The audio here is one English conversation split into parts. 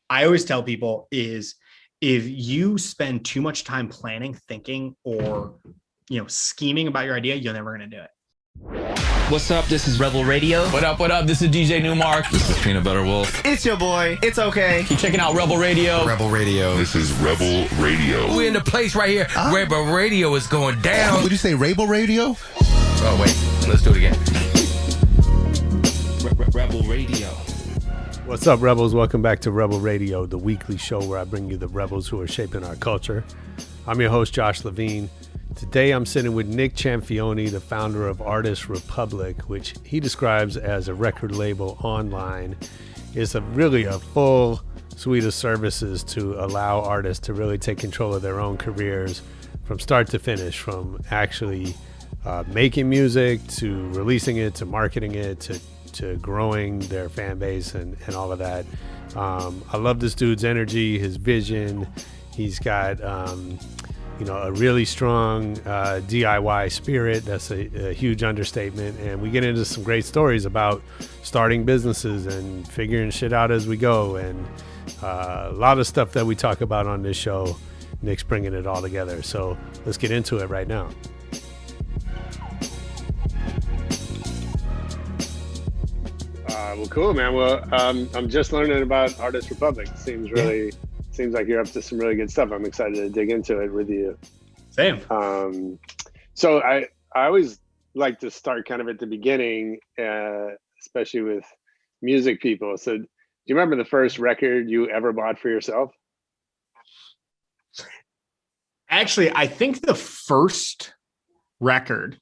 I always tell people is if you spend too much time planning, thinking, or scheming about your idea, you're never going to do it. What's up? This is Rebel Radio. What up? What up? This is DJ Newmark. This is Peanut Butter Wolf. It's your boy. It's okay. Keep checking out Rebel Radio. Rebel Radio. This is Rebel Radio. We're in the place right here. Rebel Radio is going down. Would you say Rebel Radio? Oh, wait. Let's do it again. Rebel Radio. What's up, Rebels? Welcome back to Rebel Radio, the weekly show where I bring you the rebels who are shaping our culture. I'm your host, Josh Levine. Today, I'm sitting with Nick Cianfaglione, the founder of Republik, which he describes as a record label online. It's really a full suite of services to allow artists to really take control of their own careers from start to finish, from actually making music to releasing it, to marketing it, to growing their fan base and all of that. I love this dude's energy, his vision. He's got a really strong DIY spirit. That's a huge understatement. And we get into some great stories about starting businesses and figuring shit out as we go. And a lot of stuff that we talk about on this show. Nick's bringing it all together. So let's get into it right now. Well, cool, man. Well, I'm just learning about Republik. Seems like you're up to some really good stuff. I'm excited to dig into it with you. Same. So I always like to start kind of at the beginning, especially with music people. So do you remember the first record you ever bought for yourself? Actually, I think the first record,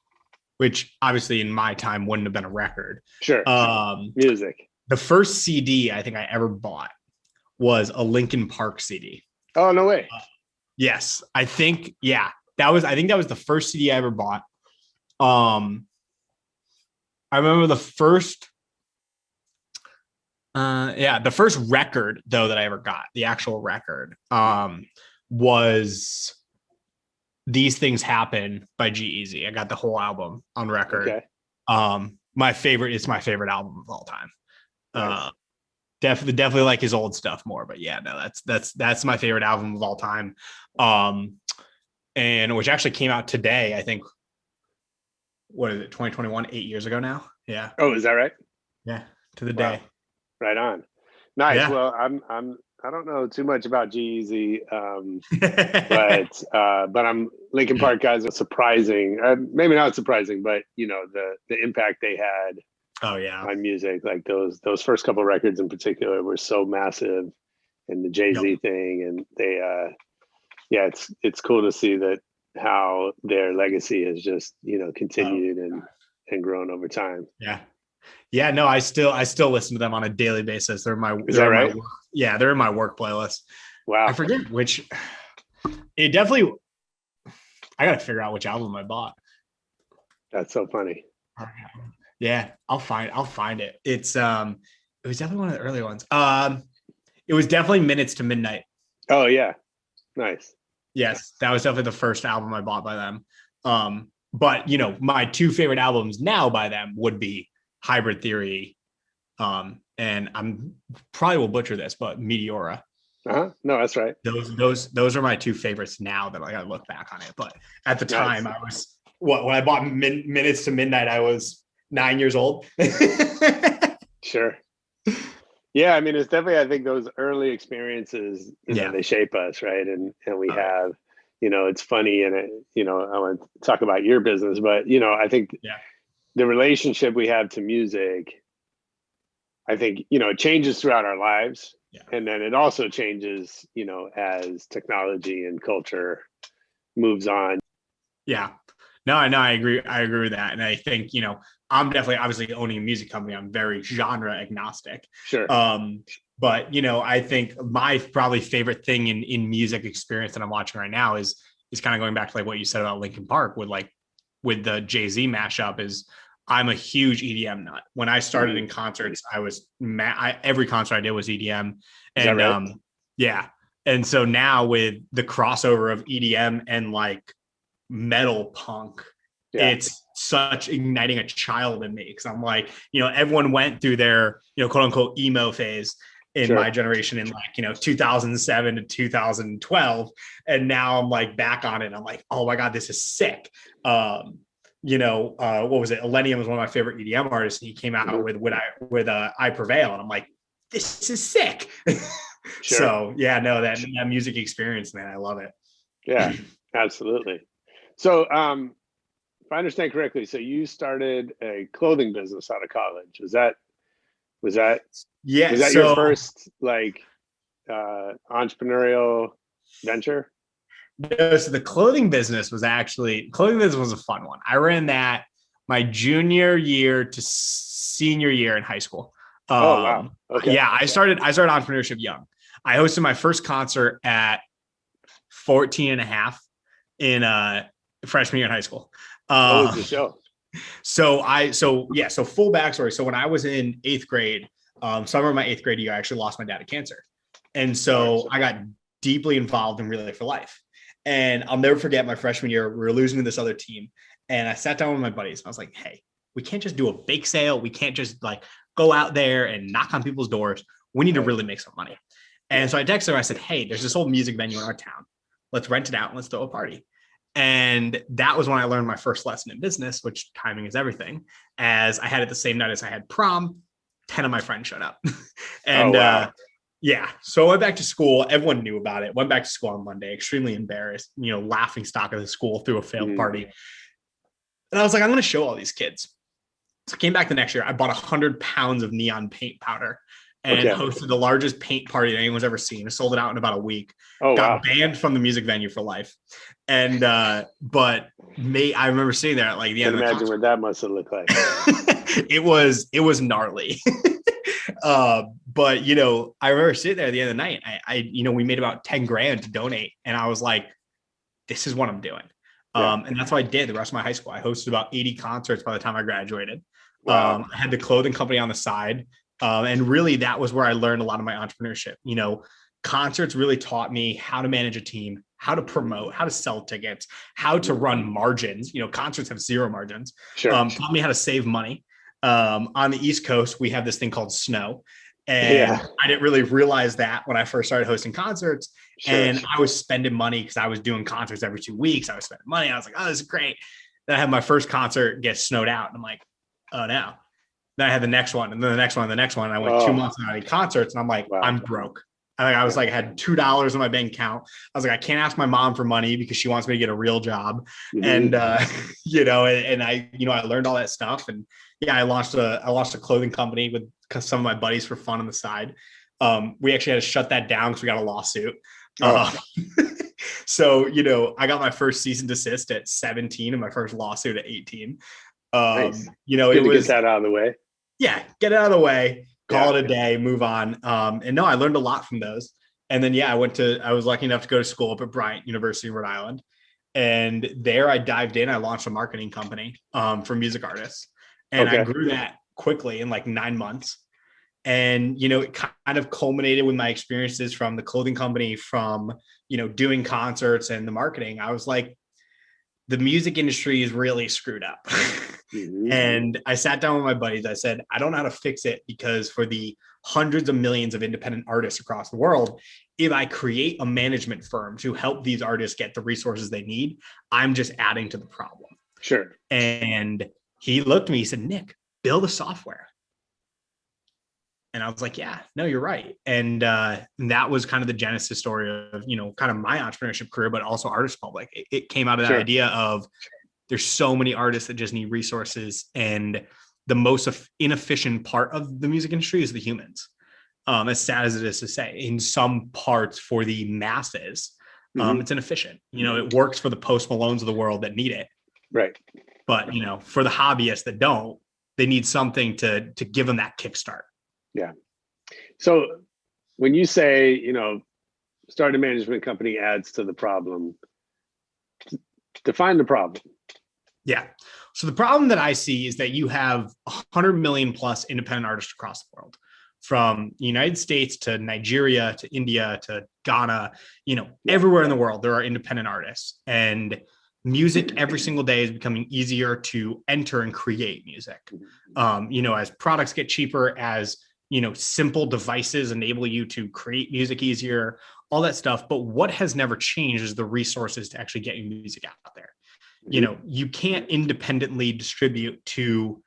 which obviously in my time wouldn't have been a record. Sure. Music. The first CD I think I ever bought was a Linkin Park CD. Oh, no way. Yes. I think that was the first CD I ever bought. I remember the first record though that I ever got, the actual record, was These Things Happen by G-Eazy. I got the whole album on record. Okay. It's my favorite album of all time. Nice. Definitely like his old stuff more, but yeah, no, that's my favorite album of all time. And which actually came out today, I think. What is it? 2021, 8 years ago now. Yeah. Oh, is that right? Yeah. To the day. Right on. Nice. Yeah. Well, I don't know too much about G-Eazy, but I'm Linkin Park guys are surprising. Maybe not surprising, but the impact they had. Oh yeah, on music, like those first couple of records in particular were so massive, and the Jay-Z thing, and they, it's cool to see that how their legacy has just continued and grown over time. Yeah. No, I still listen to them on a daily basis. They're my Is that right? They're in my work playlist. Wow, I forget which. It definitely. I gotta figure out which album I bought. That's so funny. Yeah, I'll find it. It was definitely one of the early ones. It was definitely Minutes to Midnight. Oh yeah, nice. Yes, that was definitely the first album I bought by them. But my two favorite albums now by them would be Hybrid Theory, and I'm probably will butcher this, but Meteora. No, that's right. Those are my two favorites now that I gotta look back on it. But at the time, I was when I bought Minutes to Midnight, I was 9 years old. Sure. Yeah, I mean, it's definitely, I think those early experiences, they shape us, right? And we have, it's funny, and I want to talk about your business, but I think the relationship we have to music, I think, it changes throughout our lives. Yeah. And then it also changes, as technology and culture moves on. Yeah. No, I agree. I agree with that. And I think, I'm definitely obviously owning a music company. I'm very genre agnostic. Sure. But I think my probably favorite thing in music experience that I'm watching right now is kind of going back to like what you said about Linkin Park with the Jay-Z mashup is I'm a huge EDM nut. When I started in concerts, I was every concert I did was EDM. And right? Yeah. And so now with the crossover of EDM and like metal punk, it's such igniting a child in me. Cause I'm like, everyone went through their, quote unquote emo phase. in my generation in like, 2007 to 2012. And now I'm like back on it. I'm like, oh my God, this is sick. What was it? Elenium was one of my favorite EDM artists. And he came out with I Prevail. And I'm like, this is sick. Sure. So yeah, no, that music experience, man, I love it. Yeah, absolutely. So if I understand correctly, so you started a clothing business out of college. Was that your first like entrepreneurial venture? No, so the clothing business was a fun one. I ran that my junior year to senior year in high school. Wow. Okay. Yeah, I started entrepreneurship young. I hosted my first concert at 14 and a half in freshman year in high school. What was the show? So full backstory. So when I was in 8th grade, summer of my 8th grade year, I actually lost my dad to cancer. And so I got deeply involved in Relay for Life. And I'll never forget my freshman year, we were losing to this other team. And I sat down with my buddies. And I was like, hey, we can't just do a bake sale. We can't just like go out there and knock on people's doors. We need to really make some money. And so I texted her. I said, hey, there's this old music venue in our town. Let's rent it out and let's throw a party. And that was when I learned my first lesson in business, which timing is everything. As I had it the same night as I had prom, 10 of my friends showed up. And so I went back to school. Everyone knew about it. Went back to school on Monday, extremely embarrassed, laughing stock of the school through a failed party. And I was like, I'm going to show all these kids. So I came back the next year. I bought 100 pounds of neon paint powder and hosted the largest paint party that anyone's ever seen. I sold it out in about a week. Got banned from the music venue for life. And I remember sitting there at like the end of the concert. Imagine what that must have looked like. It was gnarly. But I remember sitting there at the end of the night. We made about 10 grand to donate. And I was like, this is what I'm doing. And that's what I did the rest of my high school. I hosted about 80 concerts by the time I graduated. Wow. I had the clothing company on the side. And really that was where I learned a lot of my entrepreneurship. Concerts really taught me how to manage a team, how to promote, how to sell tickets, how to run margins. Concerts have zero margins. Sure. Taught me how to save money. On the East Coast, we have this thing called snow. And I didn't really realize that when I first started hosting concerts. I was spending money because I was doing concerts every 2 weeks. I was spending money. I was like, oh, this is great. Then I had my first concert get snowed out. And I'm like, oh no. Then I had the next one and then the next one and the next one. And I went 2 months without any concerts. And I'm like, I'm broke. I was like, I had $2 in my bank account. I was like, I can't ask my mom for money because she wants me to get a real job. And, I learned all that stuff. And I launched a clothing company with some of my buddies for fun on the side. We actually had to shut that down because we got a lawsuit. So, I got my first cease and desist at 17 and my first lawsuit at 18. Nice. It was get that out of the way. Yeah. Get it out of the way, call it a day, move on. I learned a lot from those. And then, I was lucky enough to go to school up at Bryant University in Rhode Island. And there I dived in, I launched a marketing company for music artists. And I grew that quickly in like 9 months. And, it kind of culminated with my experiences from the clothing company, from, doing concerts and the marketing. I was like, the music industry is really screwed up. And I sat down with my buddies. I said, I don't know how to fix it because for the hundreds of millions of independent artists across the world, if I create a management firm to help these artists get the resources they need, I'm just adding to the problem. Sure. And he looked at me, he said, Nick, build a software. And I was like, yeah, no, you're right. And that was kind of the genesis story of, kind of my entrepreneurship career, but also Artist Public. It came out of that idea of there's so many artists that just need resources. And the most inefficient part of the music industry is the humans. As sad as it is to say, in some parts for the masses, it's inefficient. It works for the Post Malones of the world that need it. Right. But, for the hobbyists that don't, they need something to give them that kickstart. Yeah. So when you say, start a management company adds to the problem, define the problem. Yeah. So the problem that I see is that you have 100 million plus independent artists across the world, from the United States to Nigeria to India to Ghana, everywhere in the world, there are independent artists, and music every single day is becoming easier to enter and create music. As products get cheaper, as simple devices enable you to create music easier, all that stuff. But what has never changed is the resources to actually get your music out there. You can't independently distribute to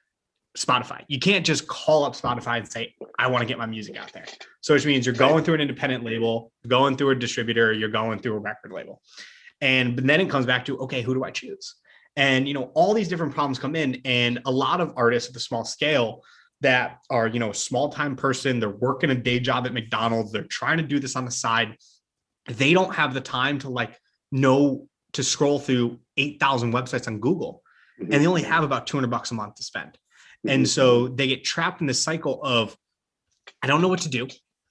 Spotify. You can't just call up Spotify and say, I want to get my music out there. So which means you're going through an independent label, going through a distributor, you're going through a record label. And then it comes back to, okay, who do I choose? And, all these different problems come in, and a lot of artists at the small scale that are, a small time person, they're working a day job at McDonald's, they're trying to do this on the side. They don't have the time to know to scroll through 8,000 websites on Google, and they only have about $200 a month to spend. And so they get trapped in this cycle of, I don't know what to do.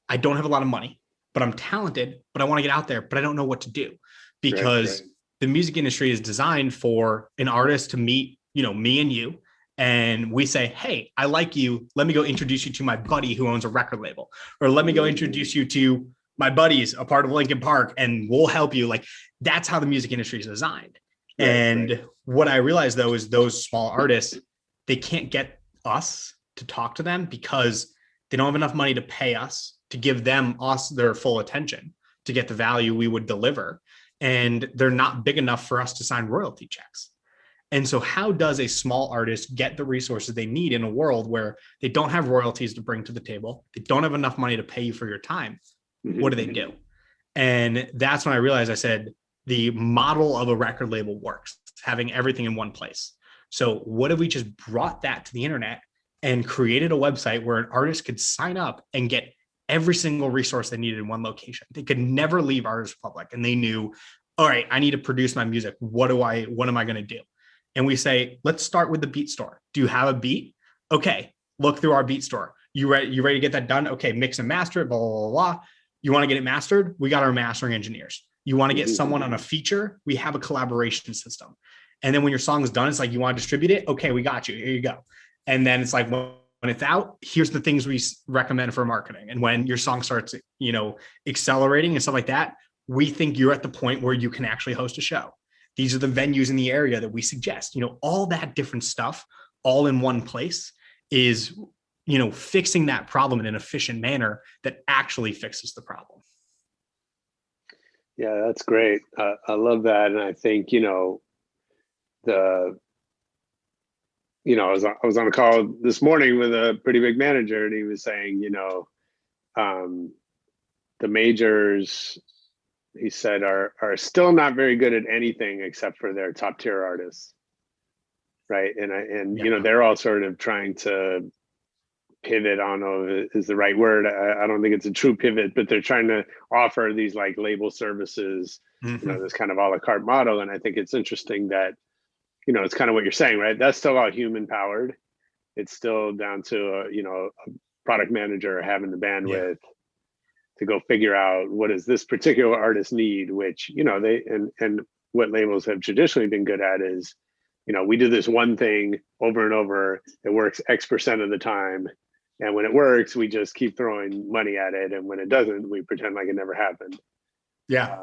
I don't have a lot of money, but I'm talented, but I want to get out there, but I don't know what to do, because the music industry is designed for an artist to meet, me and you. And we say, hey, I like you. Let me go introduce you to my buddy who owns a record label, or let me go introduce you to my buddies, a part of Linkin Park, and we'll help you. That's how the music industry is designed. What I realized though, is those small artists, they can't get us to talk to them because they don't have enough money to pay us to give us their full attention to get the value we would deliver. And they're not big enough for us to sign royalty checks. And so how does a small artist get the resources they need in a world where they don't have royalties to bring to the table? They don't have enough money to pay you for your time. What do they do? And that's when I realized, I said, the model of a record label works, having everything in one place. So what if we just brought that to the internet and created a website where an artist could sign up and get every single resource they needed in one location? They could never leave Artist Republic, and they knew, all right, I need to produce my music. What am I going to do? And we say, let's start with the beat store. Do you have a beat? Okay, look through our beat store. You ready to get that done? Okay, mix and master it, blah, blah, blah, blah. You want to get it mastered? We got our mastering engineers. You want to get someone on a feature? We have a collaboration system. And then when your song is done, it's like, you want to distribute it? Okay, we got you. Here you go. And then it's like, when it's out, here's the things we recommend for marketing. And when your song starts, accelerating and stuff like that, we think you're at the point where you can actually host a show. These are the venues in the area that we suggest. All that different stuff all in one place is, fixing that problem in an efficient manner that actually fixes the problem. Yeah, that's great. I love that. And I think, I was on a call this morning with a pretty big manager, and he was saying, the majors, he said, are still not very good at anything except for their top tier artists, right? And they're all sort of trying to pivot. I don't know if it is the right word. I don't think it's a true pivot, but they're trying to offer these label services, this kind of a la carte model. And I think it's interesting that, it's kind of what you're saying, right? That's still all human powered. It's still down to a product manager having the bandwidth to go figure out, what does this particular artist need, which, they, and what labels have traditionally been good at is, we do this one thing over and over. It works X% of the time. And when it works, we just keep throwing money at it. And when it doesn't, we pretend like it never happened. Yeah.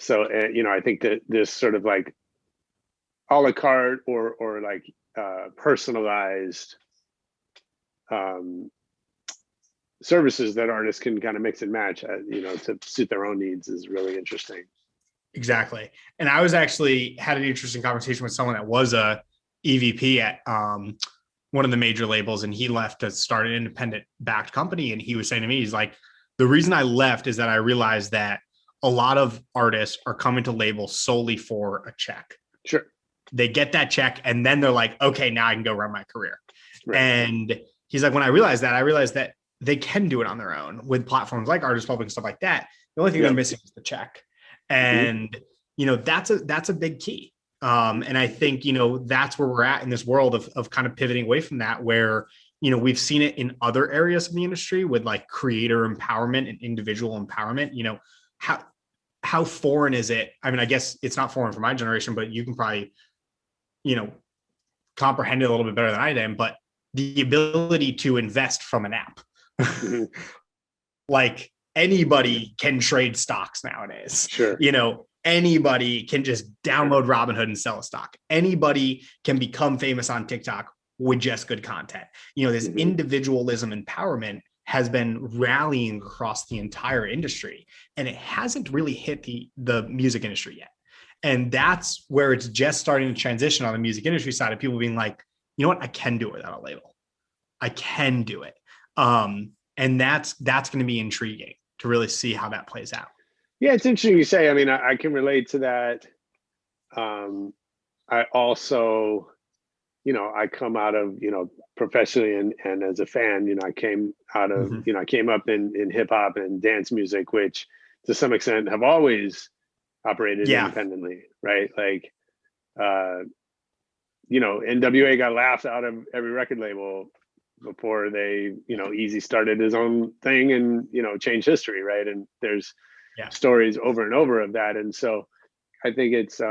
I think that this sort of a la carte or personalized services that artists can kind of mix and match, to suit their own needs is really interesting. Exactly. And I was actually had an interesting conversation with someone that was a EVP at one of the major labels, and he left to start an independent backed company. And he was saying to me, he's like, the reason I left is that I realized that a lot of artists are coming to labels solely for a check. Sure. They get that check and then they're like, okay, now I can go run my career. Right. And he's like, when I realized that they can do it on their own with platforms like Artist Republic and stuff like that. The only thing they're missing is the check. And, that's a big key. And I think, that's where we're at in this world of kind of pivoting away from that, where, we've seen it in other areas of the industry with creator empowerment and individual empowerment. How foreign is it? I mean, I guess it's not foreign for my generation, but you can probably, comprehend it a little bit better than I am, but the ability to invest from an app, anybody can trade stocks nowadays. Sure. Anybody can just download Robinhood and sell a stock. Anybody can become famous on TikTok with just good content. This individualism empowerment has been rallying across the entire industry, and it hasn't really hit the music industry yet. And that's where it's just starting to transition on the music industry side of people being like, you know what, I can do it without a label. I can do it. And that's going to be intriguing to really see how that plays out. Yeah, it's interesting you say. I mean, I can relate to that. I also, I come out of, professionally and as a fan, I came out of, I came up in hip hop and dance music, which to some extent have always operated independently, right? Like, NWA got laughed out of every record label before they, Easy started his own thing and, changed history, right? And there's stories over and over of that. And so I think it's,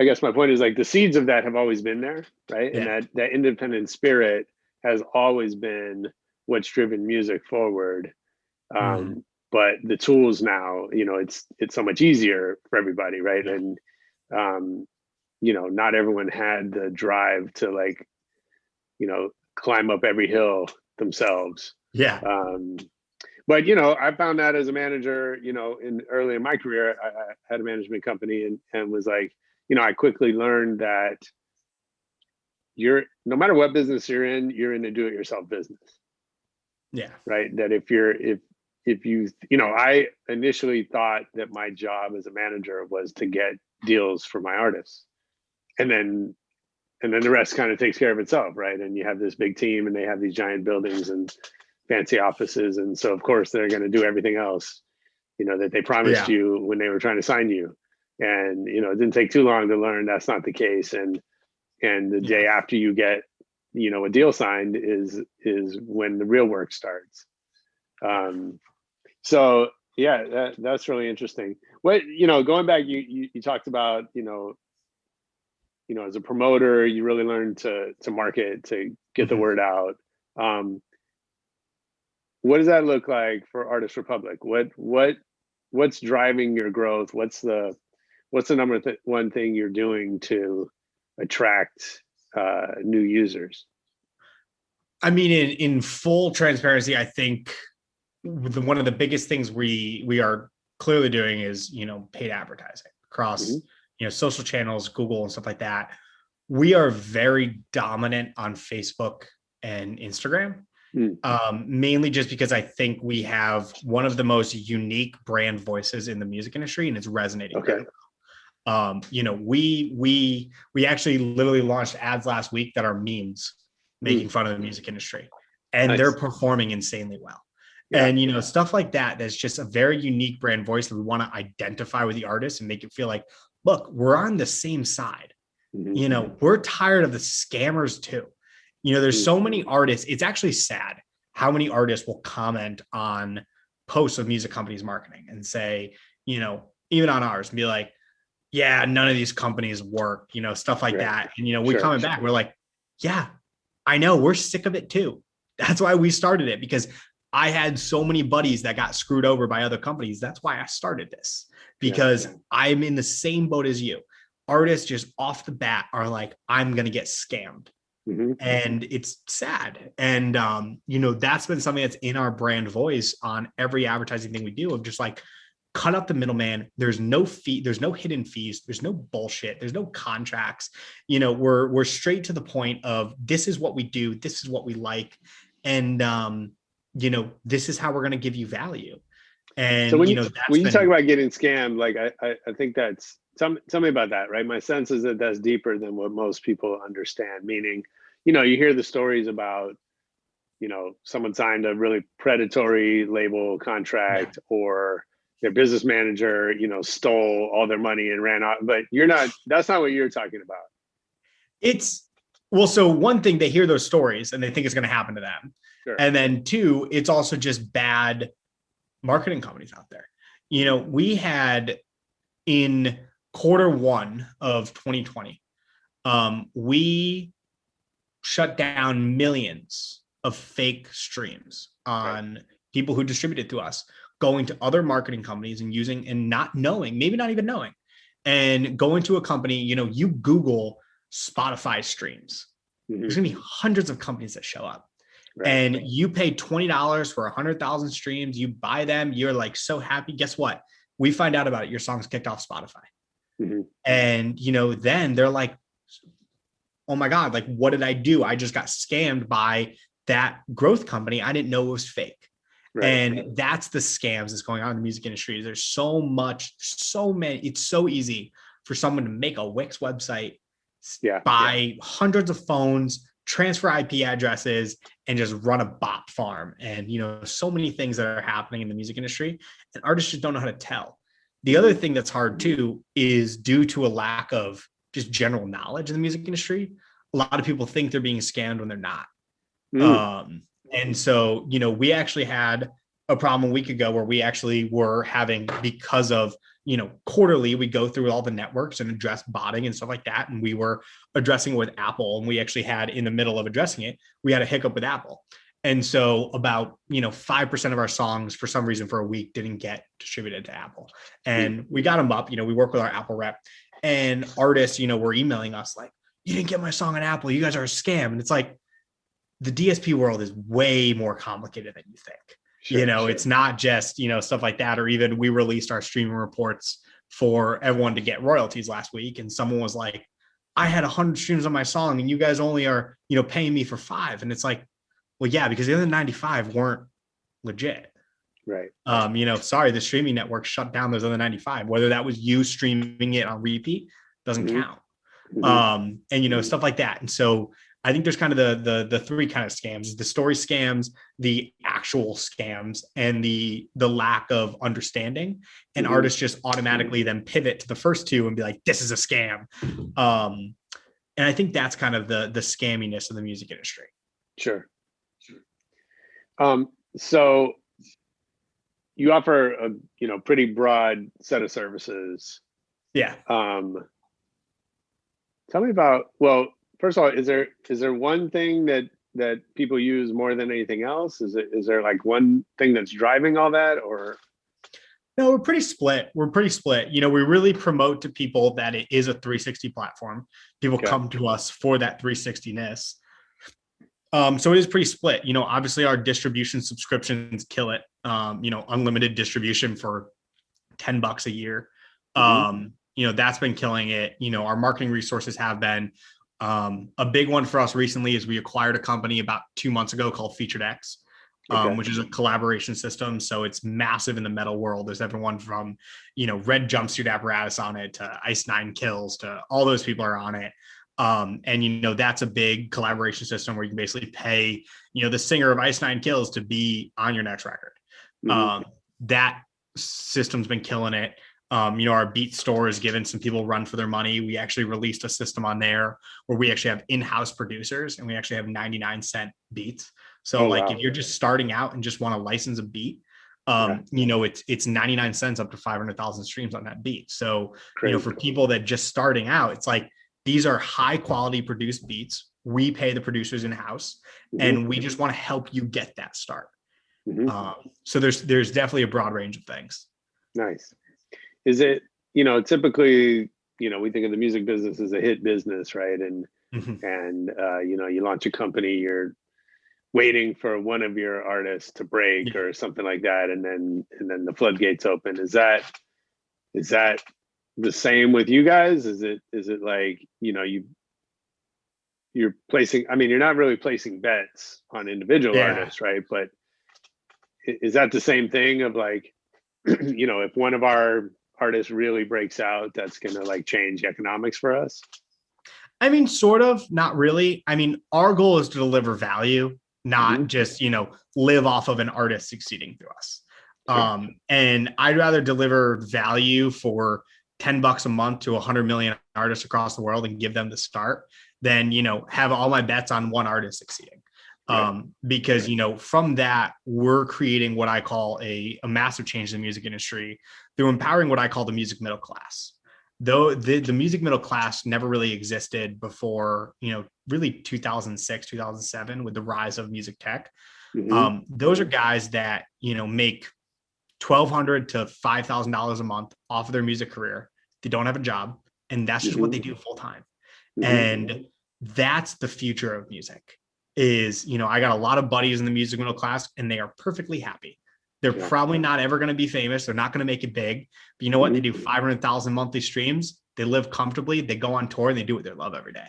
I guess my point is like the seeds of that have always been there, right? Yeah. And that independent spirit has always been what's driven music forward. But the tools now, it's so much easier for everybody, right? And not everyone had the drive to like, climb up every hill themselves. Yeah. But I found that as a manager, early in my career, I had a management company and was like, I quickly learned that no matter what business you're in a do-it-yourself business. Yeah. Right. That if you, I initially thought that my job as a manager was to get deals for my artists, and then the rest kind of takes care of itself, right? And you have this big team, and they have these giant buildings and fancy offices, and so of course they're going to do everything else, that they promised you when they were trying to sign you. And it didn't take too long to learn that's not the case. And the day after you get, a deal signed is when the real work starts. So yeah, that's really interesting. What going back, you talked about as a promoter, you really learned to market, to get the word out. What does that look like for Artist Republic? What's driving your growth? What's the number one thing you're doing to attract new users? I mean, in full transparency, I think one of the biggest things we are clearly doing is, paid advertising across, social channels, Google and stuff like that. We are very dominant on Facebook and Instagram, mainly just because I think we have one of the most unique brand voices in the music industry, and it's resonating. Okay. We actually literally launched ads last week that are memes making fun of the music industry, and they're performing insanely well. Yeah. And, stuff like that, that's just a very unique brand voice that we want to identify with the artist and make it feel like, look, we're on the same side. We're tired of the scammers too. There's so many artists. It's actually sad how many artists will comment on posts of music companies marketing and say, even on ours, and be like, yeah, none of these companies work, stuff like that. And, we comment back, we're like, yeah, I know, we're sick of it too. That's why we started it, because I had so many buddies that got screwed over by other companies. That's why I started this, because I'm in the same boat as you. Artists just off the bat are like, I'm going to get scammed. And it's sad. And, that's been something that's in our brand voice on every advertising thing we do, of just like, cut out the middleman. There's no fee. There's no hidden fees. There's no bullshit. There's no contracts. We're straight to the point of, this is what we do. This is what we like. And, this is how we're going to give you value. And so when you talk about getting scammed, like, I think that's, tell me about that, right? My sense is that that's deeper than what most people understand. Meaning, you hear the stories about, someone signed a really predatory label contract, or their business manager, stole all their money and ran out. But that's not what you're talking about. So one thing, they hear those stories and they think it's going to happen to them. Sure. And then two, it's also just bad marketing companies out there. We had in Q1 of 2020, we shut down millions of fake streams on people who distributed to us, going to other marketing companies and using, and not knowing, maybe not even knowing, and going to a company, you Google Spotify streams. Mhm. There's gonna be hundreds of companies that show up. Right. And you pay $20 for 100,000 streams, you buy them, you're like so happy. Guess what? We find out about it, your song's kicked off Spotify. Mhm. And, then they're like, oh my God, like, what did I do? I just got scammed by that growth company. I didn't know it was fake. Right. And that's the scams that's going on in the music industry. There's so many, it's so easy for someone to make a Wix website, buy hundreds of phones, transfer IP addresses, and just run a bot farm. And, so many things that are happening in the music industry, and artists just don't know how to tell. The other thing that's hard too is due to a lack of just general knowledge in the music industry. A lot of people think they're being scammed when they're not. And so, we actually had a problem a week ago where we actually were having, because of, quarterly, we go through all the networks and address botting and stuff like that. And we were addressing it with Apple, and we actually had, in the middle of addressing it, we had a hiccup with Apple. And so about, 5% of our songs for some reason for a week didn't get distributed to Apple, and we got them up. We work with our Apple rep, and artists, were emailing us like, you didn't get my song on Apple. You guys are a scam. And it's like, the DSP world is way more complicated than you think. Sure. It's not just, stuff like that. Or even we released our streaming reports for everyone to get royalties last week. And someone was like, I had 100 streams on my song and you guys only are, paying me for 5. And it's like, well, yeah, because the other 95 weren't legit. Right. Sorry, the streaming network shut down those other 95, whether that was you streaming it on repeat, doesn't count. And, stuff like that. And so I think there's kind of the 3 kind of scams: the story scams, the actual scams, and the lack of understanding. And artists just automatically then pivot to the first 2 and be like, this is a scam. And I think that's kind of the scamminess of the music industry. Sure. So you offer a pretty broad set of services. Yeah. Tell me about, well, first of all, is there one thing that people use more than anything else? Is there like one thing that's driving all that, or? No, we're pretty split. We really promote to people that it is a 360 platform. People come to us for that 360-ness. So it is pretty split. Obviously our distribution subscriptions kill it. Unlimited distribution for $10 a year. That's been killing it. Our marketing resources have been. A big one for us recently is we acquired a company about 2 months ago called Featured X, which is a collaboration system. So it's massive in the metal world. There's everyone from, Red Jumpsuit Apparatus on it to Ice Nine Kills to all those people are on it. And that's a big collaboration system where you can basically pay, the singer of Ice Nine Kills to be on your next record. That system's been killing it. Our beat store has given some people run for their money. We actually released a system on there where we actually have in-house producers, and we actually have 99-cent beats. So if you're just starting out and just want to license a beat, it's 99 cents up to 500,000 streams on that beat. So, for people that just starting out, it's like, these are high quality produced beats. We pay the producers in-house, and we just want to help you get that start. So there's definitely a broad range of things. Nice. Is it, typically, we think of the music business as a hit business, right? And, you launch a company, you're waiting for one of your artists to break or something like that. And then the floodgates open. Is that the same with you guys? Is it like, you're placing, you're not really placing bets on individual artists, right? But is that the same thing of like, if one of our artist really breaks out, that's going to like change economics for us? Sort of, not really. Our goal is to deliver value, not just, live off of an artist succeeding through us. And I'd rather deliver value for $10 a month to 100 million artists across the world and give them the start than, have all my bets on one artist succeeding. Because, from that, we're creating what I call a massive change in the music industry through empowering what I call the music middle class. Though the music middle class never really existed before, really 2006, 2007 with the rise of music tech. Those are guys that, make $1,200 to $5,000 a month off of their music career. They don't have a job, and that's just what they do full time. And that's the future of music is, I got a lot of buddies in the music middle class and they are perfectly happy. They're probably not ever going to be famous. They're not going to make it big, but you know what? They do 500,000 monthly streams. They live comfortably. They go on tour and they do what they love every day.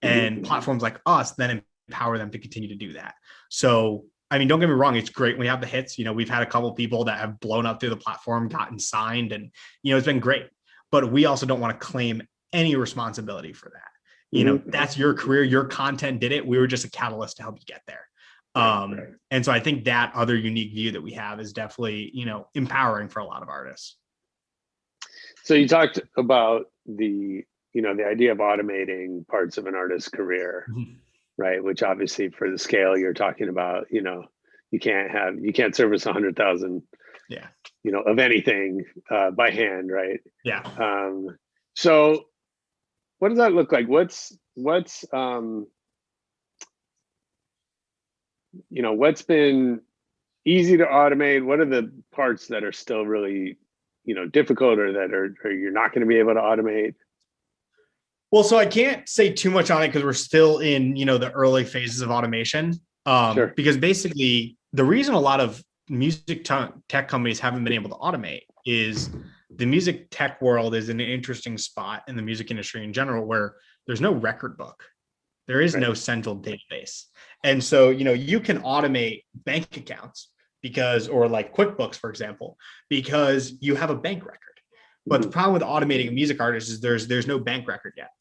And platforms like us then empower them to continue to do that. So, I mean, don't get me wrong. It's great when we have the hits. We've had a couple of people that have blown up through the platform, gotten signed, and, it's been great. But we also don't want to claim any responsibility for that. That's your career. Your content did it. We were just a catalyst to help you get there. And so I think that other unique view that we have is definitely, empowering for a lot of artists. So you talked about the idea of automating parts of an artist's career, right? Which obviously for the scale you're talking about, you can't service 100,000, of anything by hand, right? Yeah. So what does that look like? What's been easy to automate? What are the parts that are still really, difficult or that are you're not going to be able to automate? Well, so I can't say too much on it because we're still in, the early phases of automation. Because basically the reason a lot of music tech companies haven't been able to automate is the music tech world is in an interesting spot in the music industry in general, where there's no record book. There is no central database. And so, you can automate bank accounts or like QuickBooks, for example, because you have a bank record. But the problem with automating a music artist is there's no bank record yet.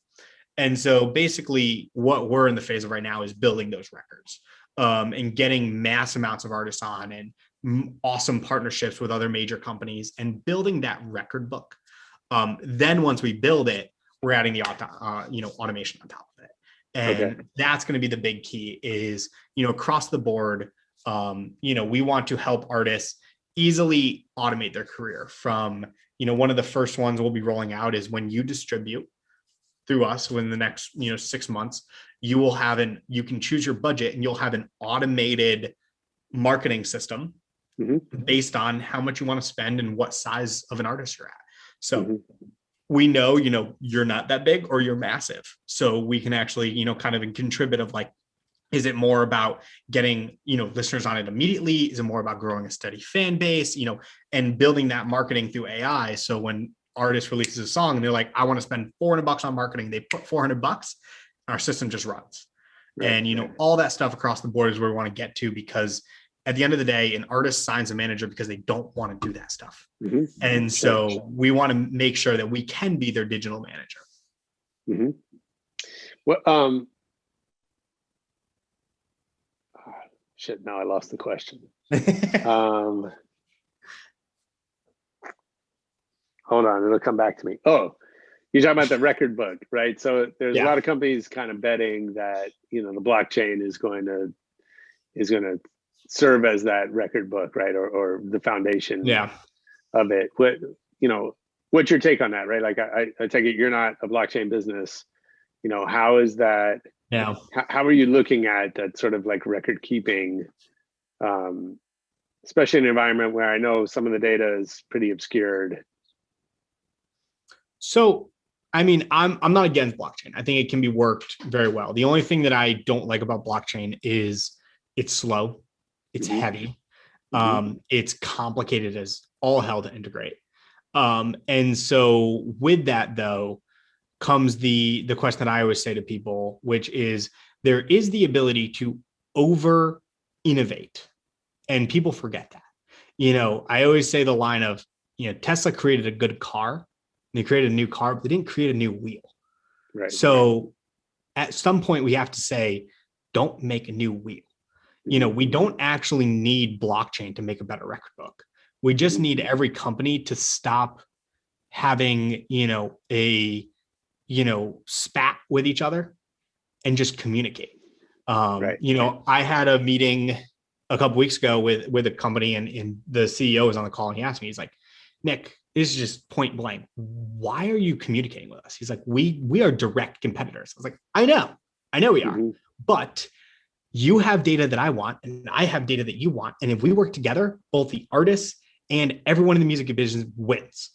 And so basically what we're in the phase of right now is building those records and getting mass amounts of artists on and awesome partnerships with other major companies and building that record book. Then once we build it, we're adding the automation on top of it. And that's going to be the big key is, across the board, we want to help artists easily automate their career from, one of the first ones we'll be rolling out is when you distribute through us within the next, 6 months, you can choose your budget and you'll have an automated marketing system based on how much you want to spend and what size of an artist you're at. So we know, you're not that big or you're massive. So we can actually, kind of contribute of like, is it more about getting, listeners on it immediately? Is it more about growing a steady fan base, and building that marketing through AI? So when artist releases a song and they're like, I want to spend $400 on marketing, they put $400, our system just runs. And, all that stuff across the board is where we want to get to, because at the end of the day, an artist signs a manager because they don't want to do that stuff. And so we want to make sure that we can be their digital manager. Well, shit, now I lost the question. Hold on, it'll come back to me. Oh, you're talking about the record book, right? So there's a lot of companies kind of betting that, the blockchain is going to serve as that record book, right? Or the foundation of it. What's your take on that, right? Like I take it you're not a blockchain business. How is that? Yeah. How are you looking at that sort of like record keeping, especially in an environment where I know some of the data is pretty obscured? So, I mean, I'm not against blockchain. I think it can be worked very well. The only thing that I don't like about blockchain is it's slow, it's heavy, it's complicated as all hell to integrate. And so with that though, comes the question that I always say to people, which is there is the ability to over innovate, and people forget that. I always say the line of, Tesla created a good car. They created a new car, but they didn't create a new wheel. Right. So at some point we have to say, don't make a new wheel. We don't actually need blockchain to make a better record book. We just need every company to stop having, a spat with each other and just communicate. I had a meeting a couple weeks ago with a company and the CEO was on the call and he asked me, he's like, Nick, this is just point blank. Why are you communicating with us? He's like, we are direct competitors. I was like, I know we are, but you have data that I want and I have data that you want. And if we work together, both the artists and everyone in the music business wins.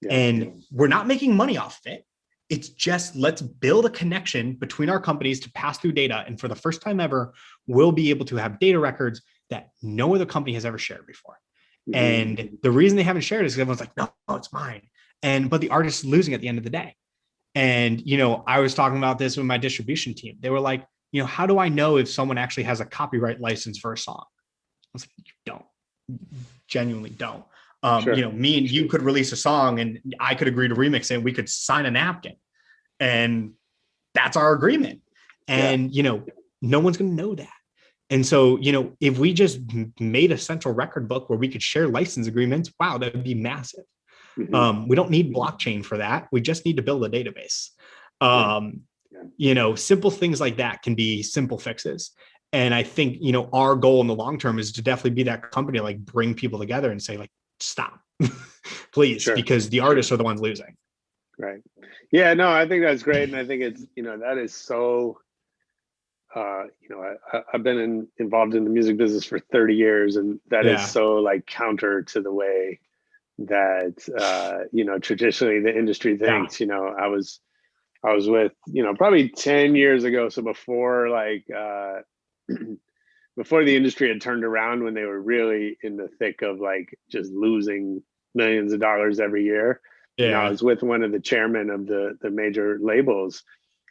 And we're not making money off of it. it's just, let's build a connection between our companies to pass through data. And for the first time ever, we'll be able to have data records that no other company has ever shared before. And the reason they haven't shared is because everyone's like, no, it's mine. But the artist is losing at the end of the day. And, I was talking about this with my distribution team. They were like, how do I know if someone actually has a copyright license for a song? I was like, you don't. Genuinely don't. Sure. Me and you could release a song and I could agree to remix it. We could sign a napkin and that's our agreement. And, no one's going to know that. And so, if we just made a central record book where we could share license agreements, wow, that would be massive. We don't need blockchain for that. We just need to build a database. Simple things like that can be simple fixes. And I think, our goal in the long term is to definitely be that company, like bring people together and say like, stop, please, because the artists are the ones losing. Right. Yeah, no, I think that's great. And I think it's, that is so, I've been involved in the music business for 30 years, and that is so like counter to the way that, traditionally the industry thinks. I was with, probably 10 years ago. So before before the industry had turned around, when they were really in the thick of like just losing millions of dollars every year. I was with one of the chairmen of the major labels,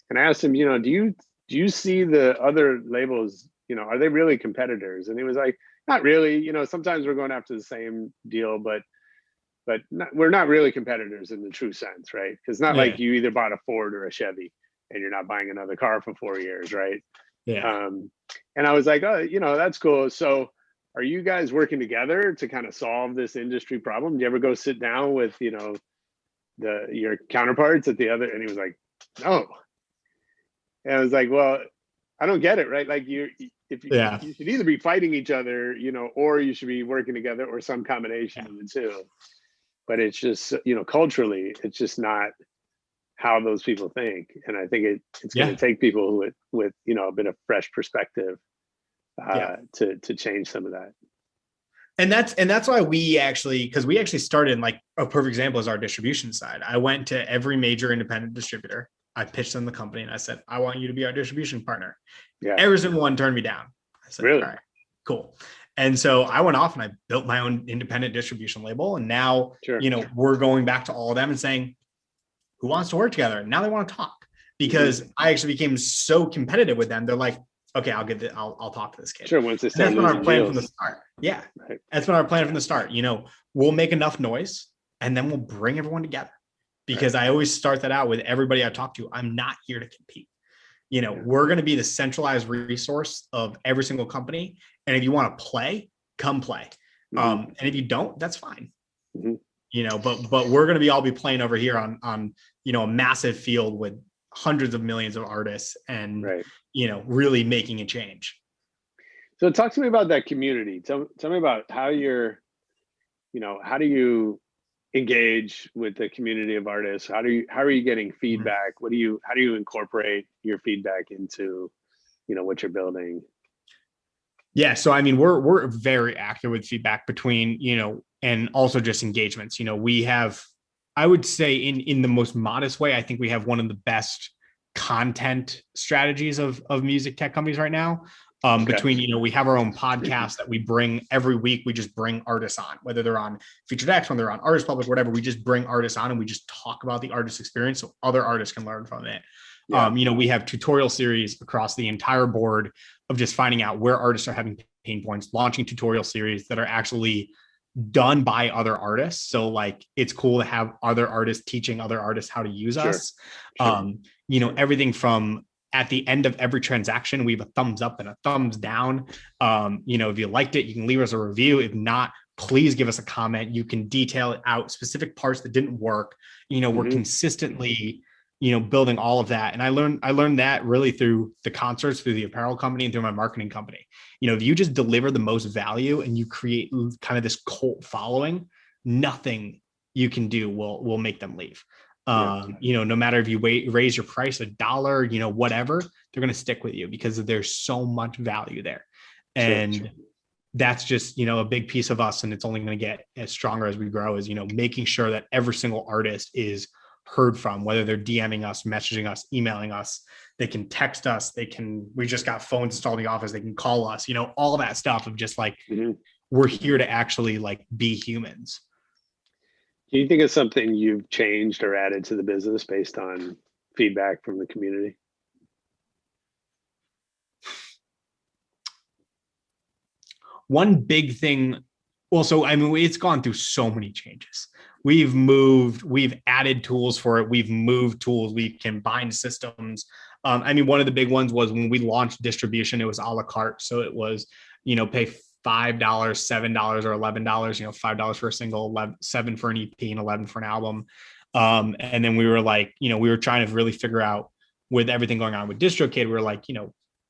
and I asked him, do you see the other labels, are they really competitors? And he was like, not really. Sometimes we're going after the same deal, but we're not really competitors in the true sense, right? It's not like you either bought a Ford or a Chevy and you're not buying another car for 4 years, right? And I was like, oh, that's cool. So are you guys working together to kind of solve this industry problem? Do you ever go sit down with, your counterparts at the other? And he was like, no. And I was like, well, I don't get it, right? Like you should either be fighting each other, or you should be working together, or some combination of the two. But it's just, culturally, it's just not how those people think. And I think it's going to take people with a bit of fresh perspective to change some of that. And that's why we actually started in, like, a perfect example is our distribution side. I went to every major independent distributor. I pitched them the company and I said, I want you to be our distribution partner. Every single one turned me down. I said, really? All right, cool. And so I went off and I built my own independent distribution label. And now, we're going back to all of them and saying, who wants to work together? And now they want to talk, because I actually became so competitive with them. They're like, okay, I'll talk to this kid. Sure. Once they start, that's been our plan from the start. Yeah. Right. That's been our plan from the start. We'll make enough noise and then we'll bring everyone together, because I always start that out with everybody I talk to. I'm not here to compete. We're going to be the centralized resource of every single company. And if you want to play, come play. And if you don't, that's fine. But we're going to all be playing over here on a massive field with hundreds of millions of artists and, really making a change. So talk to me about that community. Tell me about how how do you engage with the community of artists? How are you getting feedback? How do you incorporate your feedback into, what you're building? Yeah. So, I mean, we're very active with feedback between, and also just engagements. We have, I would say in the most modest way, I think we have one of the best content strategies of music tech companies right now. Between, we have our own podcast that we bring every week. We just bring artists on, whether they're on Featured X, when they're on Artist Public, whatever, we just bring artists on and we just talk about the artist experience so other artists can learn from it. We have tutorial series across the entire board of just finding out where artists are having pain points, launching tutorial series that are actually done by other artists. So like, it's cool to have other artists teaching other artists how to use us. Everything from, at the end of every transaction, we have a thumbs up and a thumbs down. If you liked it, you can leave us a review. If not, please give us a comment. You can detail out specific parts that didn't work. We're consistently, building all of that. And I learned that really through the concerts, through the apparel company, and through my marketing company. If you just deliver the most value and you create kind of this cult following, nothing you can do will make them leave. No matter if you raise your price $1, whatever, they're going to stick with you because there's so much value there. And that's just, a big piece of us. And it's only going to get as stronger as we grow, is, making sure that every single artist is heard from, whether they're DMing us, messaging us, emailing us, they can text us, we just got phones installed in the office, they can call us, all of that stuff of just like, we're here to actually like be humans. Do you think it's something you've changed or added to the business based on feedback from the community? One big thing, it's gone through so many changes. We've added tools for it. We've moved tools. We combined systems. One of the big ones was when we launched distribution, it was a la carte. So it was, pay $5, $7 or $11, $5 for a single, $7 for an EP and $11 for an album. And then we were like, we were trying to really figure out, with everything going on with DistroKid, we were like,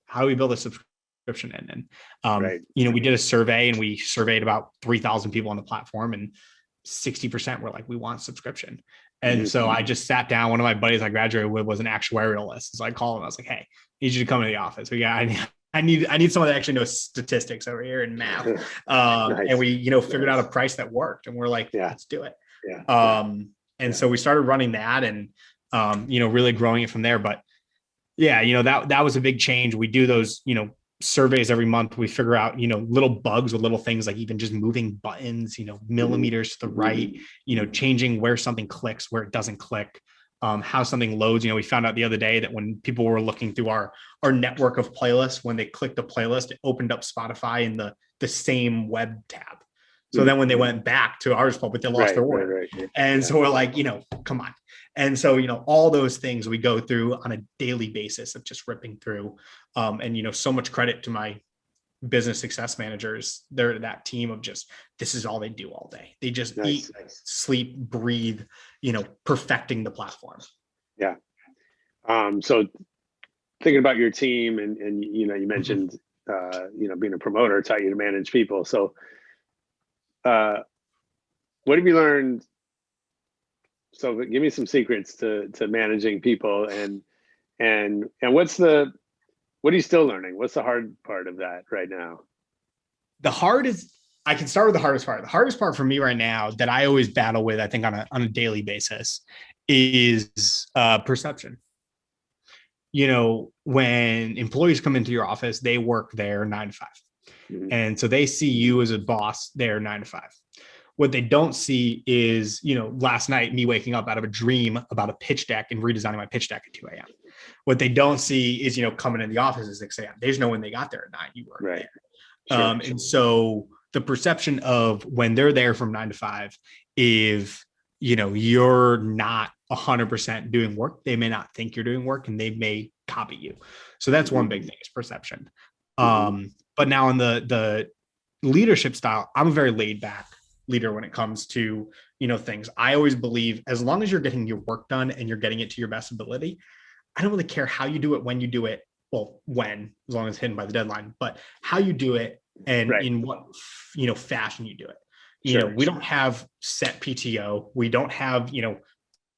how do we build a subscription in? And, we did a survey and we surveyed about 3,000 people on the platform, and 60% were like, we want subscription. And so I just sat down. One of my buddies I graduated with was an actuarialist. So I called him. I was like, hey, I need you to come to the office. I need someone that actually knows statistics over here and math. Nice. And we, figured out a price that worked, and we're like, let's do it. So we started running that and, really growing it from there. But that was a big change. We do those, surveys every month. We figure out, little bugs with little things like even just moving buttons, millimeters to the right, changing where something clicks, where it doesn't click, how something loads. We found out the other day that when people were looking through our network of playlists, when they clicked a playlist, it opened up Spotify in the same web tab. So then when they went back to ours, but they lost their order. And so we're like, come on. And so, all those things we go through on a daily basis of just ripping through. And, so much credit to my business success managers. They're that team of just, this is all they do all day. They just eat, sleep, breathe, perfecting the platform. Yeah. So thinking about your team and you mentioned, being a promoter taught you to manage people. So what have you learned? So give me some secrets to managing people and what are you still learning? What's the hard part of that right now? I can start with the hardest part. The hardest part for me right now that I always battle with, I think on a daily basis, is perception. When employees come into your office, they work there 9 to 5. And so they see you as a boss there 9 to 5. What they don't see is, last night, me waking up out of a dream about a pitch deck and redesigning my pitch deck at 2 a.m. What they don't see is, coming in the office at 6 a.m. They just know when they got there at 9, you were there. Sure. And so the perception of when they're there from 9 to 5, if, you're not 100% doing work, they may not think you're doing work and they may copy you. So that's one big thing is perception. But now in the leadership style, I'm a very laid back leader when it comes to, things. I always believe as long as you're getting your work done and you're getting it to your best ability, I don't really care how you do it, when you do it. Well, as long as it's hidden by the deadline, but how you do it and in what, fashion you do it. We don't have set PTO. We don't have,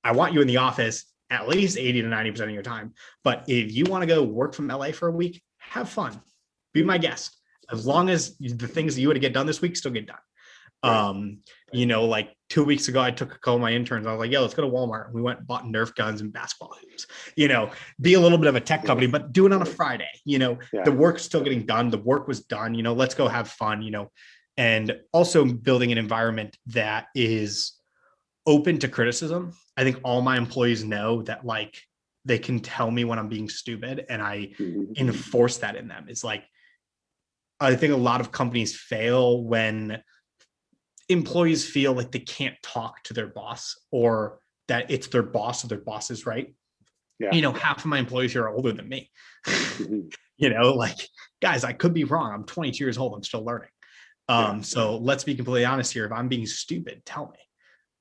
I want you in the office at least 80 to 90% of your time. But if you want to go work from LA for a week, have fun. Be my guest. As long as the things that you had to get done this week still get done. Like 2 weeks ago, I took a couple of my interns. I was like, let's go to Walmart. We went and bought Nerf guns and basketball hoops, be a little bit of a tech company, but do it on a Friday, the work's still getting done. The work was done, let's go have fun, and also building an environment that is open to criticism. I think all my employees know that like they can tell me when I'm being stupid and I enforce that in them. It's like, I think a lot of companies fail when employees feel like they can't talk to their boss or that it's their boss or their boss is right. Half of my employees here are older than me. Like, guys, I could be wrong. I'm 22 years old. I'm still learning. So let's be completely honest here. If I'm being stupid, tell me.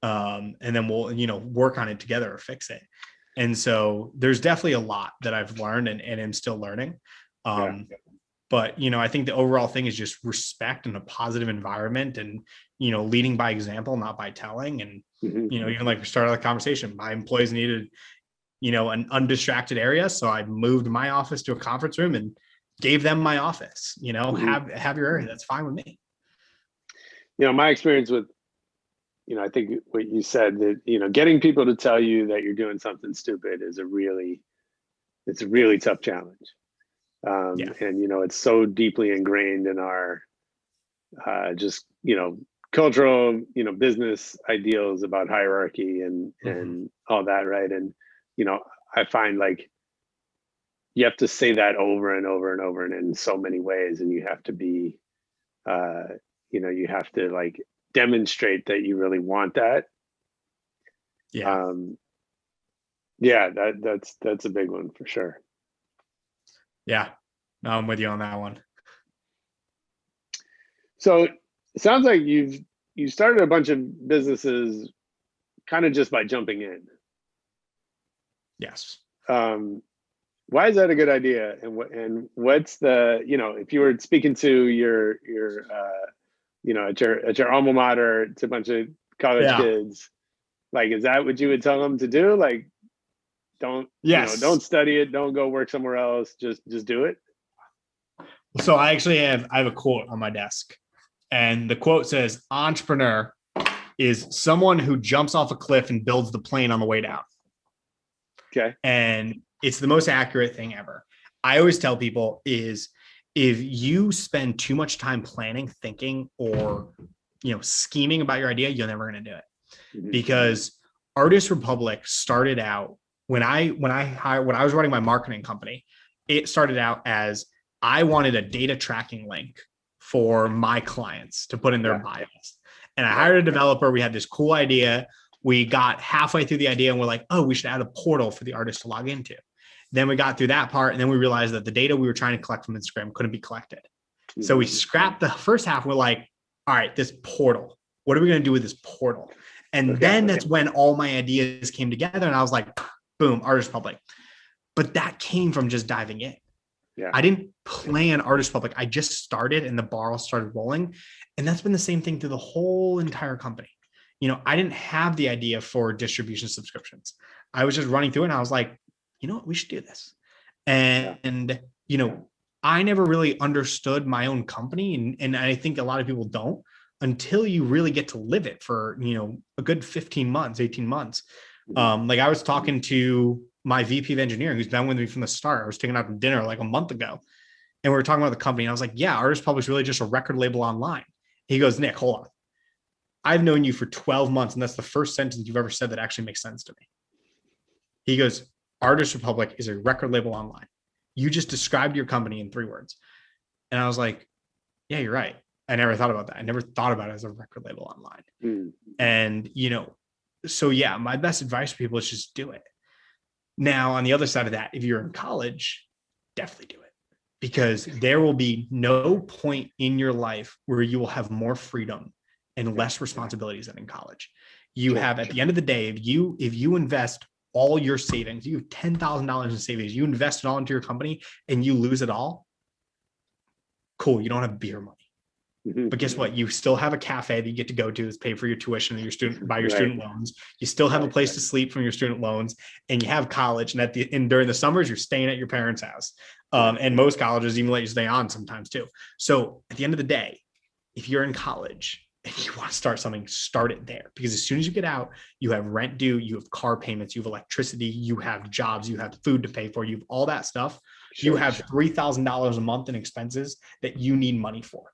And then we'll, work on it together or fix it. And so there's definitely a lot that I've learned and am still learning. But, I think the overall thing is just respect and a positive environment and, leading by example, not by telling. And, even like we started the conversation, my employees needed, an undistracted area. So I moved my office to a conference room and gave them my office, have your area. That's fine with me. My experience with, I think what you said, that, getting people to tell you that you're doing something stupid is it's a really tough challenge. And, it's so deeply ingrained in our just, cultural, business ideals about hierarchy and all that. Right. And, I find like you have to say that over and over and over and in so many ways. And you have to be, you have to like demonstrate that you really want that. Yeah. That's a big one for sure. Yeah. No, I'm with you on that one. So it sounds like you started a bunch of businesses kind of just by jumping in. Yes. Why is that a good idea? And what's the, if you were speaking to your at your alma mater to a bunch of college kids, like, is that what you would tell them to do? Like, don't study it, don't go work somewhere else, just do it. So I actually have a quote on my desk, and the quote says, "Entrepreneur is someone who jumps off a cliff and builds the plane on the way down." Okay. And it's the most accurate thing ever. I always tell people is if you spend too much time planning, thinking, or scheming about your idea, you're never going to do it. Mm-hmm. Because Artist Republic started out when I was running my marketing company. It started out as I wanted a data tracking link for my clients to put in their bios. And I hired a developer. We had this cool idea. We got halfway through the idea and we're like, oh, we should add a portal for the artist to log into. Then we got through that part. And then we realized that the data we were trying to collect from Instagram couldn't be collected. Mm-hmm. So we scrapped the first half. We're like, all right, this portal, what are we going to do with this portal? And then that's when all my ideas came together. And I was like, boom, Artist Republic. But that came from just diving in. Yeah. I didn't plan Artist Republic. I just started and the ball started rolling. And that's been the same thing through the whole entire company. I didn't have the idea for distribution subscriptions. I was just running through it and I was like, you know what, we should do this. And I never really understood my own company. And I think a lot of people don't until you really get to live it for, a good 15 months, 18 months. Like I was talking to my VP of engineering, who's been with me from the start. I was taking out to dinner like a month ago and we were talking about the company. And I was like, yeah, Artist Public is really just a record label online. He goes, Nick, hold on. I've known you for 12 months. And that's the first sentence you've ever said that actually makes sense to me. He goes, Artist Republic is a record label online. You just described your company in 3 words. And I was like, yeah, you're right. I never thought about that. I never thought about it as a record label online. Mm. And, so yeah, my best advice for people is just do it. Now, on the other side of that, if you're in college, definitely do it, because there will be no point in your life where you will have more freedom and less responsibilities than in college. You have, at the end of the day, if you invest all your savings, you have $10,000 in savings, you invest it all into your company and you lose it all, cool, you don't have beer money. Mm-hmm. But guess what? You still have a cafe that you get to go to that's paid for your tuition and your student loans. You still have a place to sleep from your student loans, and you have college. And during the summers, you're staying at your parents' house. And most colleges even let you stay on sometimes too. So at the end of the day, if you're in college and you want to start something, start it there. Because as soon as you get out, you have rent due, you have car payments, you have electricity, you have jobs, you have food to pay for, you have all that stuff. You have $3,000 a month in expenses that you need money for.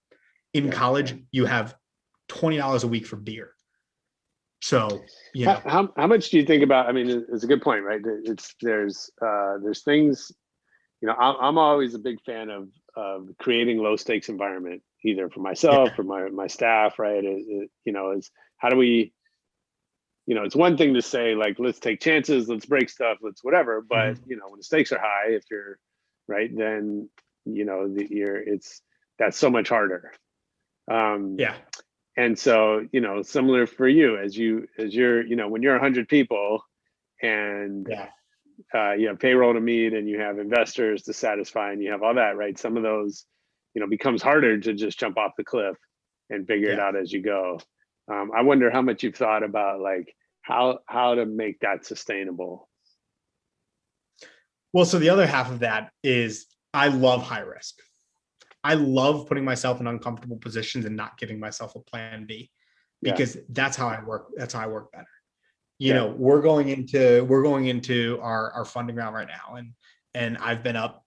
In college, you have $20 a week for beer. So, how much do you think about? I mean, it's a good point, right? There's things. I'm always a big fan of creating low stakes environment, either for myself or my staff, right? Is how do we? It's one thing to say like, let's take chances, let's break stuff, let's whatever. But when the stakes are high, if you're right, then that's so much harder. And so, similar for you as you're, when you're 100 people and you have payroll to meet and you have investors to satisfy and you have all that, right? Some of those, becomes harder to just jump off the cliff and figure it out as you go. I wonder how much you've thought about like how to make that sustainable. Well, so the other half of that is I love high risk. I love putting myself in uncomfortable positions and not giving myself a plan B. because that's how I work. That's how I work better. You know, we're going into our funding round right now, and I've been up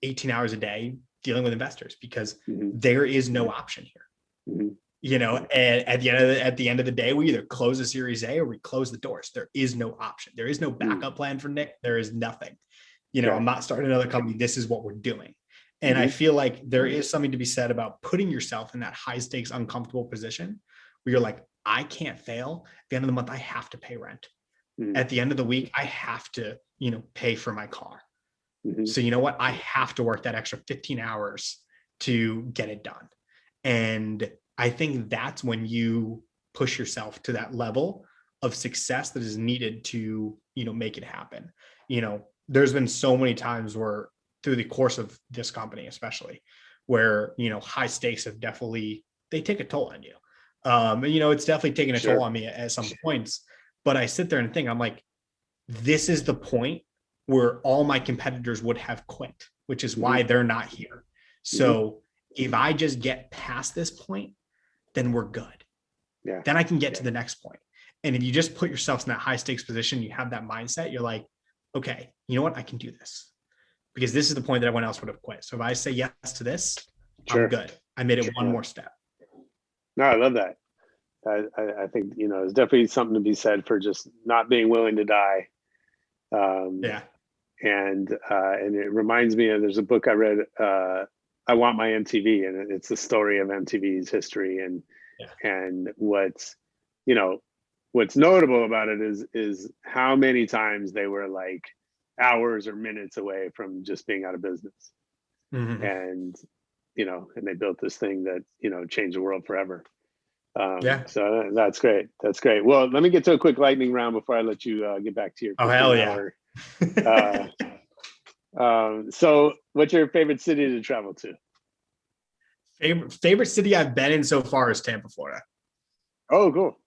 18 hours a day dealing with investors because there is no option here. You know, and at the end of the day, we either close a Series A or we close the doors. There is no option. There is no backup plan for Nick. There is nothing. You know, I'm not starting another company. This is what we're doing. And I feel like there is something to be said about putting yourself in that high stakes, uncomfortable position where you're like, I can't fail. At the end of the month, I have to pay rent. At the end of the week, I have to, you know, pay for my car. So you know what? I have to work that extra 15 hours to get it done. And I think that's when you push yourself to that level of success that is needed to, you know, make it happen. You know, there's been so many times where through the course of this company, especially where, you know, high stakes have definitely, they take a toll on you. And, you know, it's definitely taken a toll on me at some points, but I sit there and think, I'm like, this is the point where all my competitors would have quit, which is why they're not here. So if I just get past this point, then we're good. Then I can get to the next point. And if you just put yourself in that high stakes position, you have that mindset, you're like, okay, you know what? I can do this because this is the point that everyone else would have quit. So if I say yes to this, I'm good. I made it one more step. No, I love that. I think, you know, there's definitely something to be said for just not being willing to die. And it reminds me of, there's a book I read, I Want My MTV, and it's the story of MTV's history and what's, you know, what's notable about it is how many times they were like hours or minutes away from just being out of business. And, you know, and they built this thing that, you know, changed the world forever. So that's great. That's great. Well, let me get to a quick lightning round before I let you get back to your so what's your favorite city to travel to? Favorite city I've been in so far is Tampa, Florida. Oh, cool.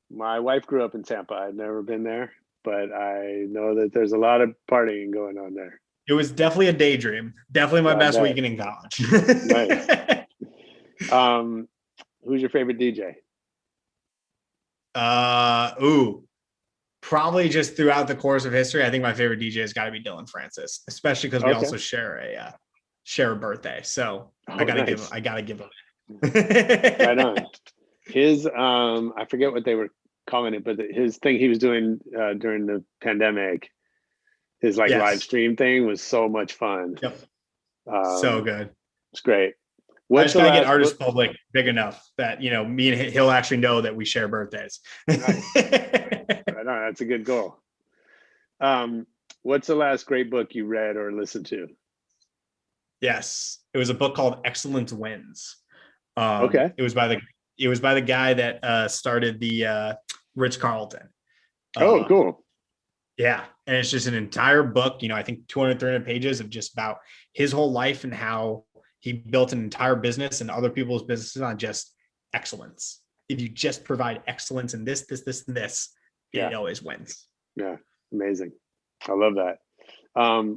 My wife grew up in Tampa. I've never been there, but I know that there's a lot of partying going on there. It was definitely a daydream. Definitely my best weekend in college. Nice. Who's your favorite DJ? Probably just throughout the course of history, I think my favorite DJ has got to be Dylan Francis, especially because we also share a birthday. So I gotta give him. Right on. His I forget what they were calling it, but his thing he was doing during the pandemic, his live stream thing was so much fun. So good. It's great. I just gotta get Artist Public big enough that, you know, me and he'll actually know that we share birthdays. Nice. Right on, that's a good goal. What's the last great book you read or listened to? Yes, it was a book called Excellence Wins. It was by the guy that started the Ritz Carlton. Cool. Yeah, and it's just an entire book. You know, I think 200, 300 pages of just about his whole life and how he built an entire business and other people's businesses on just excellence. If you just provide excellence in this, and this, it always wins. Yeah, amazing. I love that.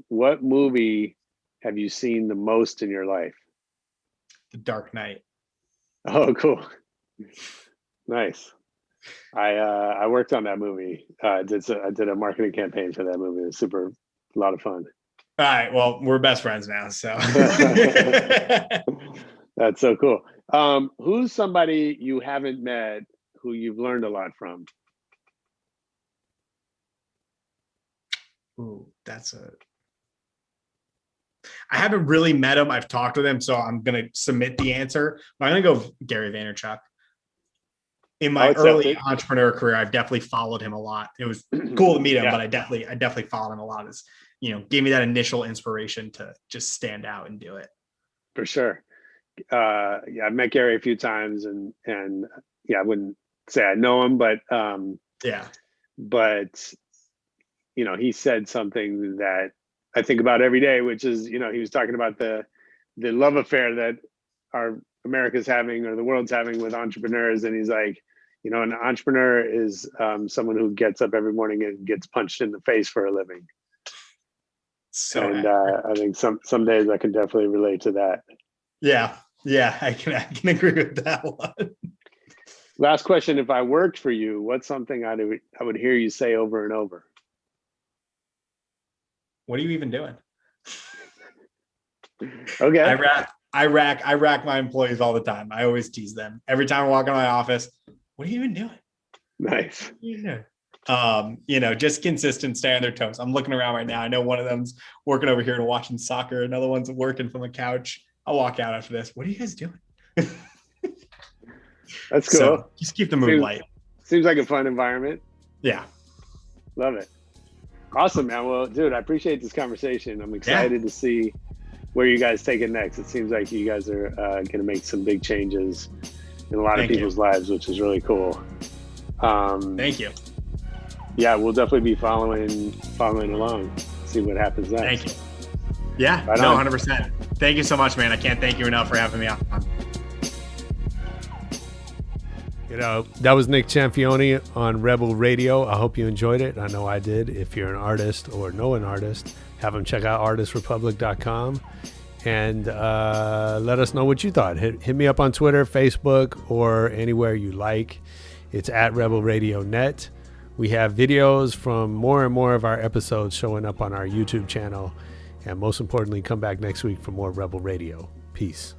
What movie have you seen the most in your life? The Dark Knight. Oh, cool. Nice. I worked on that movie. I did a marketing campaign for that movie. It was a lot of fun. All right. Well, we're best friends now, so that's so cool. Who's somebody you haven't met who you've learned a lot from? Ooh, I haven't really met him. I've talked with him, so I'm gonna submit the answer. I'm gonna go Gary Vaynerchuk. In my early entrepreneur career, I've definitely followed him a lot. It was cool to meet him, but I definitely followed him a lot. As you know, gave me that initial inspiration to just stand out and do it. For sure. I've met Gary a few times, and I wouldn't say I know him, but but you know, he said something that I think about every day, which is, you know, he was talking about the love affair that our America's having or the world's having with entrepreneurs, and he's like, you know, an entrepreneur is someone who gets up every morning and gets punched in the face for a living. I think some days I can definitely relate to that. Yeah, I can agree with that one. Last question: if I worked for you, what's something I would hear you say over and over? What are you even doing? Okay. I rack my employees all the time. I always tease them every time I walk in my office. What are you even doing? Nice. What are you doing? Just consistent, stay on their toes. I'm looking around right now. I know one of them's working over here and watching soccer. Another one's working from the couch. I'll walk out after this. What are you guys doing? That's cool. So just keep the mood light. Seems like a fun environment. Yeah. Love it. Awesome, man. Well, dude, I appreciate this conversation. I'm excited to see where you guys take it next. It seems like you guys are going to make some big changes in a lot of people's lives, which is really cool. Thank you. Yeah, we'll definitely be following along, see what happens next. Thank you. Yeah, right 100%. Thank you so much, man. I can't thank you enough for having me on. That was Nick Cianfaglione on Rebel Radio. I hope you enjoyed it. I know I did. If you're an artist or know an artist, have them check out artistrepublic.com and let us know what you thought. Hit me up on Twitter, Facebook, or anywhere you like. It's at Rebel Radio Net. We have videos from more and more of our episodes showing up on our YouTube channel. And most importantly, come back next week for more Rebel Radio. Peace.